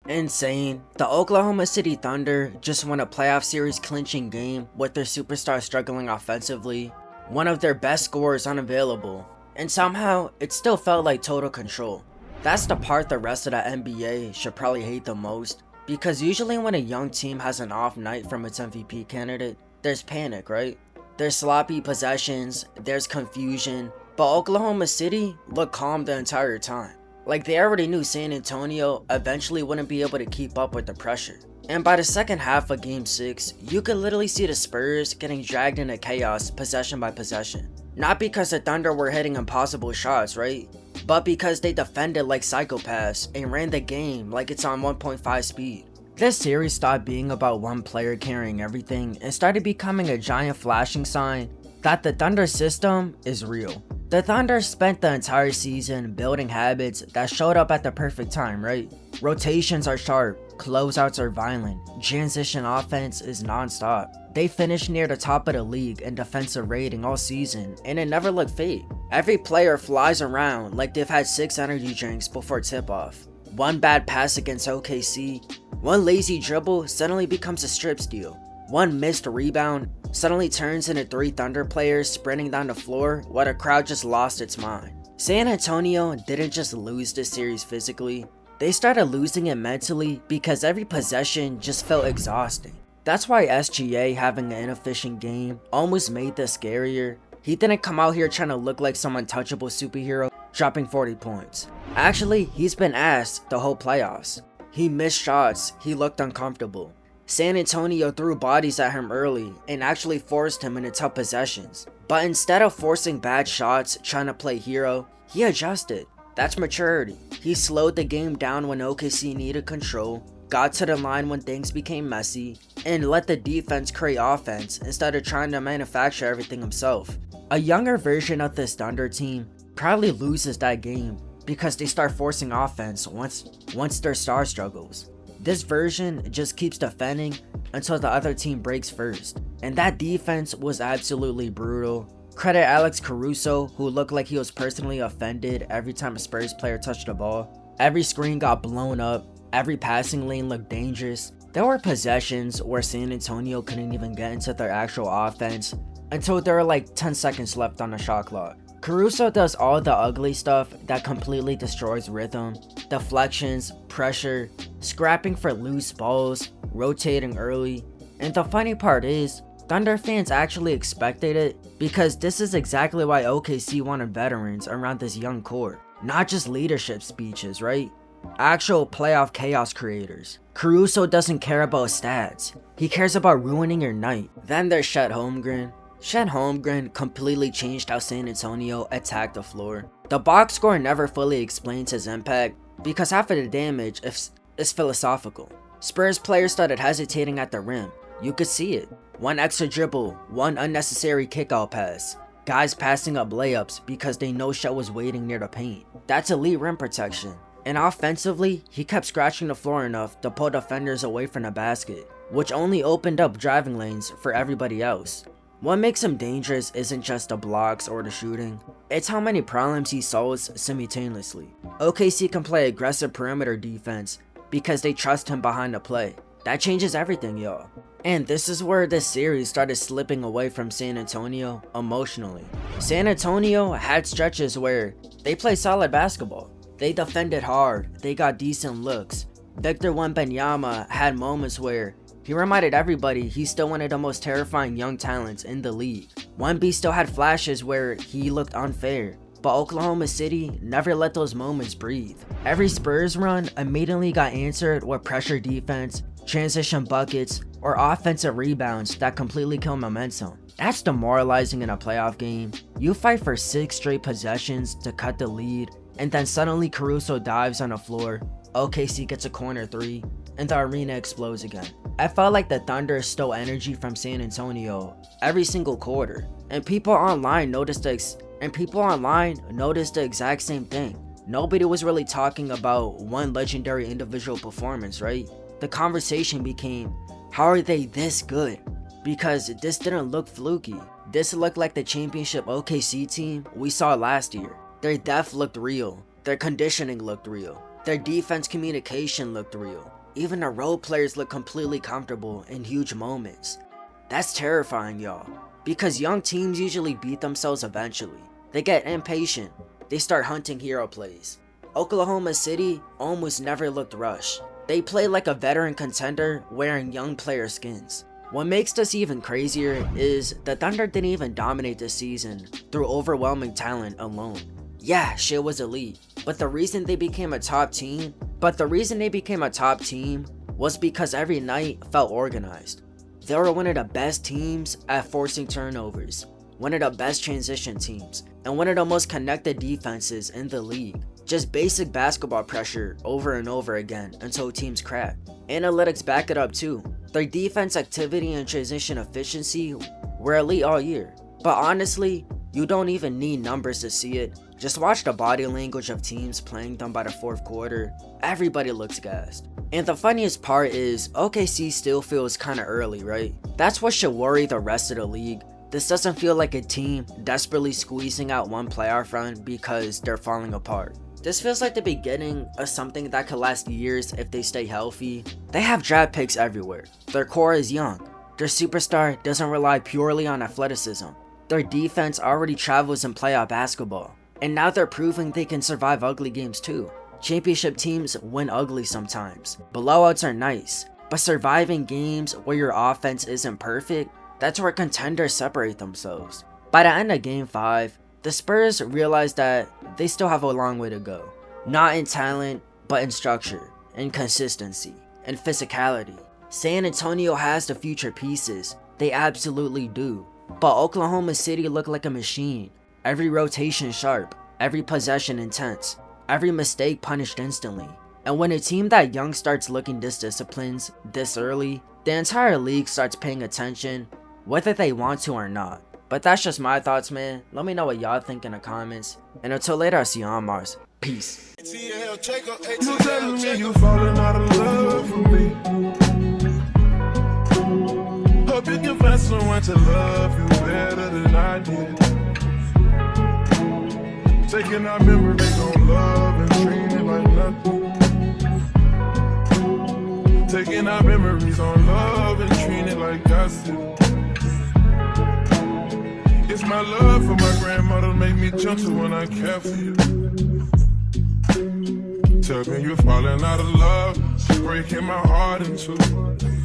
Insane. The Oklahoma City Thunder just won a playoff series clinching game with their superstar struggling offensively, one of their best scorers unavailable, and somehow it still felt like total control. That's the part the rest of the NBA should probably hate the most, because usually when a young team has an off night from its MVP candidate, there's panic, right? There's sloppy possessions, there's confusion, but Oklahoma City looked calm the entire time. Like they already knew San Antonio eventually wouldn't be able to keep up with the pressure. And by the second half of Game 6, you could literally see the Spurs getting dragged into chaos possession by possession. Not because the Thunder were hitting impossible shots, right? But because they defended like psychopaths and ran the game like it's on 1.5 speed. This series stopped being about one player carrying everything and started becoming a giant flashing sign that the Thunder system is real. The Thunder spent the entire season building habits that showed up at the perfect time, right? Rotations are sharp, closeouts are violent, transition offense is non-stop. They finished near the top of the league in defensive rating all season, and it never looked fake. Every player flies around like they've had 6 energy drinks before tip-off. One bad pass against OKC, one lazy dribble suddenly becomes a strip steal. One missed rebound suddenly turns into 3 Thunder players sprinting down the floor while the crowd just lost its mind. San Antonio didn't just lose this series physically, they started losing it mentally because every possession just felt exhausting. That's why SGA having an inefficient game almost made this scarier. He didn't come out here trying to look like some untouchable superhero dropping 40 points. Actually, he's been asked the whole playoffs. He missed shots, he looked uncomfortable. San Antonio threw bodies at him early and actually forced him into tough possessions. But instead of forcing bad shots trying to play hero, he adjusted. That's maturity. He slowed the game down when OKC needed control, got to the line when things became messy, and let the defense create offense instead of trying to manufacture everything himself. A younger version of this Thunder team probably loses that game because they start forcing offense once their star struggles. This version just keeps defending until the other team breaks first. And that defense was absolutely brutal. Credit Alex Caruso, who looked like he was personally offended every time a Spurs player touched the ball. Every screen got blown up, every passing lane looked dangerous. There were possessions where San Antonio couldn't even get into their actual offense until there were like 10 seconds left on the shot clock. Caruso does all the ugly stuff that completely destroys rhythm. Deflections, pressure, scrapping for loose balls, rotating early. And the funny part is, Thunder fans actually expected it because this is exactly why OKC wanted veterans around this young core. Not just leadership speeches, right? Actual playoff chaos creators. Caruso doesn't care about stats. He cares about ruining your night. Then there's Chet Holmgren. Chet Holmgren completely changed how San Antonio attacked the floor. The box score never fully explains his impact because half of the damage is philosophical. Spurs players started hesitating at the rim. You could see it. One extra dribble, one unnecessary kickout pass. Guys passing up layups because they know Chet was waiting near the paint. That's elite rim protection. And offensively, he kept scratching the floor enough to pull defenders away from the basket, which only opened up driving lanes for everybody else. What makes him dangerous isn't just the blocks or the shooting, it's how many problems he solves simultaneously. OKC can play aggressive perimeter defense because they trust him behind the play. That changes everything, y'all. And this is where this series started slipping away from San Antonio emotionally. San Antonio had stretches where they played solid basketball. They defended hard, they got decent looks. Victor Wembanyama had moments where he reminded everybody he's still one of the most terrifying young talents in the league. Wemby still had flashes where he looked unfair, but Oklahoma City never let those moments breathe. Every Spurs run immediately got answered with pressure defense, transition buckets, or offensive rebounds that completely kill momentum. That's demoralizing in a playoff game. You fight for 6 straight possessions to cut the lead, and then suddenly Caruso dives on the floor, OKC gets a corner 3, and the arena explodes again. I felt like the Thunder stole energy from San Antonio every single quarter, and people online noticed the exact same thing. Nobody was really talking about one legendary individual performance, right? The conversation became, how are they this good? Because this didn't look fluky. This looked like the championship OKC team we saw last year. Their depth looked real. Their conditioning looked real. Their defense communication looked real. even the role players look completely comfortable in huge moments. That's terrifying, y'all, because young teams usually beat themselves eventually. They get impatient, they start hunting hero plays. Oklahoma City almost never looked rushed. They play like a veteran contender wearing young player skins. What makes this even crazier is the Thunder didn't even dominate this season through overwhelming talent alone. Yeah, shit was elite, but the reason they became a top team was because every night felt organized. They were one of the best teams at forcing turnovers, one of the best transition teams, and one of the most connected defenses in the league. Just basic basketball pressure over and over again until teams crack. Analytics back it up too. Their defense activity and transition efficiency were elite all year. But honestly, you don't even need numbers to see it. Just watch the body language of teams playing them by the fourth quarter. Everybody looks gassed. And the funniest part is OKC still feels kinda early, right? That's what should worry the rest of the league. This doesn't feel like a team desperately squeezing out one playoff run because they're falling apart. This feels like the beginning of something that could last years if they stay healthy. They have draft picks everywhere. Their core is young. Their superstar doesn't rely purely on athleticism. Their defense already travels in playoff basketball. And now they're proving they can survive ugly games too. Championship teams win ugly sometimes. Blowouts are nice. But surviving games where your offense isn't perfect, that's where contenders separate themselves. By the end of Game 5, the Spurs realized that they still have a long way to go. Not in talent, but in structure, in consistency, and physicality. San Antonio has the future pieces, they absolutely do. But Oklahoma City looked like a machine. Every rotation sharp, every possession intense, every mistake punished instantly. And when a team that young starts looking this disciplined this early, the entire league starts paying attention, whether they want to or not. But that's just my thoughts, man. Let me know what y'all think in the comments. And until later, I'll see you on Mars. Peace. You telling me you falling out of love with me. Hope you can find someone to love you better than I did. Taking our memories on love and treating it like nothing. Taking our memories on love and treating it like gossip. It's my love for my grandmother make me gentle when I care for you. Tell me you're falling out of love, breaking my heart in two.